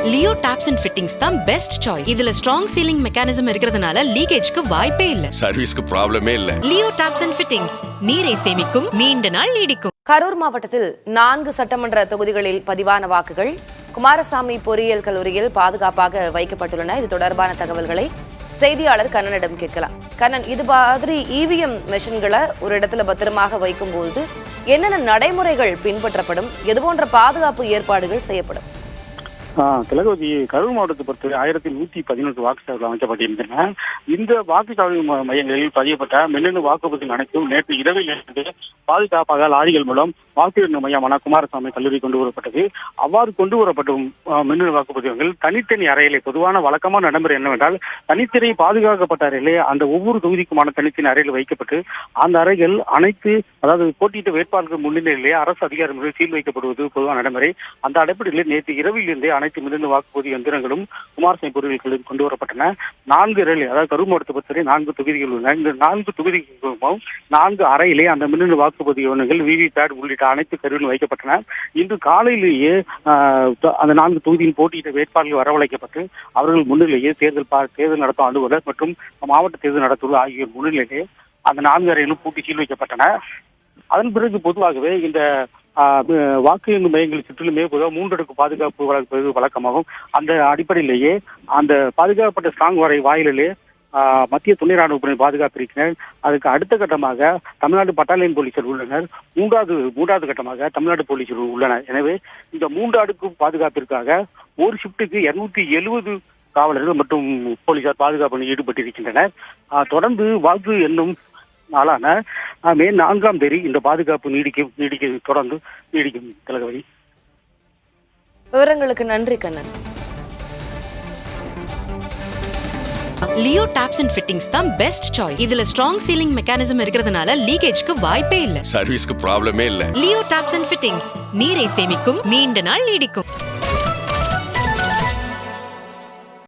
Leo tops and fittings தான் best choice. இதுல strong ceiling mechanism இருக்கிறதுனால லீக்கேஜ்க்கு வாய்ப்பே இல்ல. சர்வீஸ்க்கு ப்ராப்ளமே இல்ல. லியோ டாப்ஸ் அண்ட் ஃபிட்டிங்ஸ் நீரை சேமிக்கும், நீண்ட நாள் நீடிக்கும். கரூர் மாவட்டத்தில் 4 சட்டமன்ற தொகுதிகளில் பதிவான வாக்குகள் குமாரசாமி பொறியியல் கல்லூரியில் பாதுகாப்பாக வைக்கப்பட்டுள்ளன. இது தொடர்பான தகவல்களை செய்தியாளர் கண்ணனிடம் கேட்கலாம். கண்ணன், இது மாதிரி இவிஎம் மெஷின்களை ஒரு இடத்துல பத்திரமாக வைக்கும் போது என்னென்ன நடைமுறைகள் பின்பற்றப்படும், எதுபோன்ற பாதுகாப்பு ஏற்பாடுகள் செய்யப்படும்? திலகவதி, கரூர் மாவட்டத்தை பொறுத்தவரை 1111 வாக்குச்சாவடிகள் அமைக்கப்பட்டிருந்தன. இந்த வாக்குச்சாவடி மையங்களில் பதியப்பட்ட மின்னணு வாக்குப்பதிவு அனைத்தும் நேற்று இரவில் இருந்து பாதுகாப்பாக லாரிகள் மூலம் வாக்கு எண்ணும் மையமான குமாரசாமி கல்லூரி கொண்டு வரப்பட்டது. அவ்வாறு கொண்டு வரப்பட்ட மின்னணு வாக்குப்பதிவுகள் தனித்தனி அறையிலே பொதுவான வழக்கமான நடைமுறை என்னவென்றால் தனித்தனி பாதுகாக்கப்பட்ட அறையிலே அந்த ஒவ்வொரு தொகுதிக்குமான தனித்தனி அறையில் வைக்கப்பட்டு அந்த அறைகள் அனைத்து, அதாவது போட்டியிட்ட வேட்பாளர்கள் முன்னிலையிலே அரசு அதிகாரிகள் சீல் வைக்கப்படுவது பொதுவான நடைமுறை. அந்த அடிப்படையில் நேற்று இரவில் இருந்தே அனைத்து மின்னணு வாக்குப்பதிவு எந்திரங்களும் குமாரசாமி பொறியியல் கொண்டு வரப்பட்டன. 4 ரயில், அதாவது கரூர் மாவட்டத்தை பொறுத்தவரை 4 தொகுதிகள் உள்ளன. இந்த 4 தொகுதிகளும் 4 அறையிலே அந்த மின்னணு வாக்குப்பதிவு எண்கள், விவிபேட் உள்ளிட்ட அனைத்து கருவிகளும் வைக்கப்பட்டன. இன்று காலையிலேயே அந்த 4 தொகுதியின் போட்டியிட்ட வேட்பாளர்கள் வரவழைக்கப்பட்டு அவர்கள் முன்னிலையே தேர்தல் நடத்தும் அலுவலர் மற்றும் மாவட்ட தேர்தல் நடத்துவர் ஆகியோர் முன்னிலையிலே அந்த 4 அறைகளும் பூட்டி சீல் வைக்கப்பட்டன. அதன் பிறகு பொதுவாகவே இந்த வாக்கு எண்ணும் மையங்கள் சுற்றிலுமே பொதுவாக 3 அடுக்கு பாதுகாப்பு வழக்கமாகும். அந்த அடிப்படையிலேயே அந்த பாதுகாக்கப்பட்ட ஸ்ட்ராங் வரை வாயிலே மத்திய துணை ராணுவ பாதுகாப்பு இருக்கிறார். அதுக்கு அடுத்த கட்டமாக தமிழ்நாடு பட்டாலியன் போலீசார் உள்ளனர். மூன்றாவது கட்டமாக தமிழ்நாடு போலீசார் உள்ளனர். எனவே இந்த 3 அடுக்கு பாதுகாப்பிற்காக ஒரு ஷிப்டுக்கு 270 காவலர்கள் மற்றும் போலீசார் பாதுகாப்பு பணியில் ஈடுபட்டிருக்கின்றனர். தொடர்ந்து வாக்கு எண்ணும் நாளான மே 4ஆம் தேதி இந்த பாதுகாப்பு தொடர்ந்து நீடிக்கும். திலகவதி, விவரங்களுக்கு நன்றி Kannan. Leo tops and fittings தான் பெஸ்ட் சாய்ஸ். இதுல ஸ்ட்ராங் சீலிங் மெக்கானிசம் இருக்கிறதுனால லீக்கேஜ்க்கு வாய்ப்பே இல்ல. சர்வீஸ்க்கு ப்ராப்ளமே இல்ல. லியோ டாப்ஸ் அண்ட் ஃபிட்டிங்ஸ் நீரை சேமிக்கும், நீண்ட நாள் நீடிக்கும்.